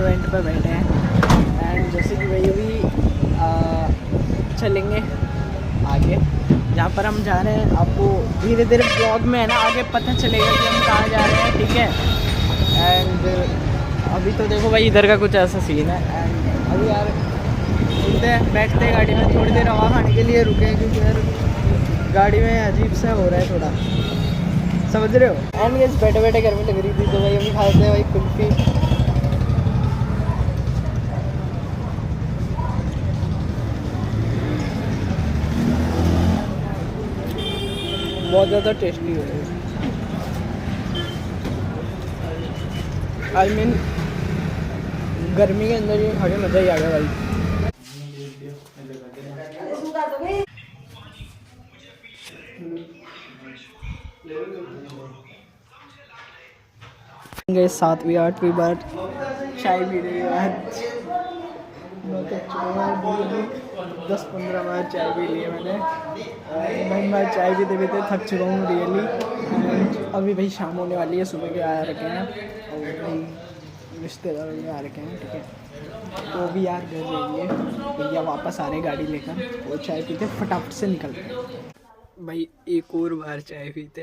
Restaurant पे बैठे हैं एंड जैसे कि भाई अभी चलेंगे आगे जहाँ पर हम जा रहे हैं। आपको धीरे धीरे ब्लॉग में है ना आगे पता चलेगा कि हम कहाँ जा रहे हैं, ठीक है। एंड अभी तो देखो भाई इधर का कुछ ऐसा सीन है। एंड अभी यार सुनते हैं, बैठते हैं गाड़ी में, थोड़ी देर हवा खाने के लिए रुके हैं क्योंकि यार गाड़ी में अजीब सा हो रहा है थोड़ा, समझ रहे हो। एंड ये बैठे बैठे गर्मी लग रही थी तो भाई अभी खाते हैं भाई कुल्फी। बहुत ज़्यादा टेस्टी हो रही है। आई मीन गर्मी के अंदर ये खा के मज़ा ही आ गया भाई। गए 7वीं 8वीं बार चाय पी रही है आज। 10-15 बार चाय पी ली है मैंने। भाई मैं चाय पीते पीते थक चुका हूँ रियली। अभी भाई शाम होने वाली है, सुबह के आ रखे हैं और भाई रिश्तेदारों में आ रखे हैं, ठीक है। तो अभी यार घर जाइए भैया, वापस आ रहे गाड़ी लेकर और चाय पीते फटाफट से निकलते हैं। भाई एक और बार चाय पीते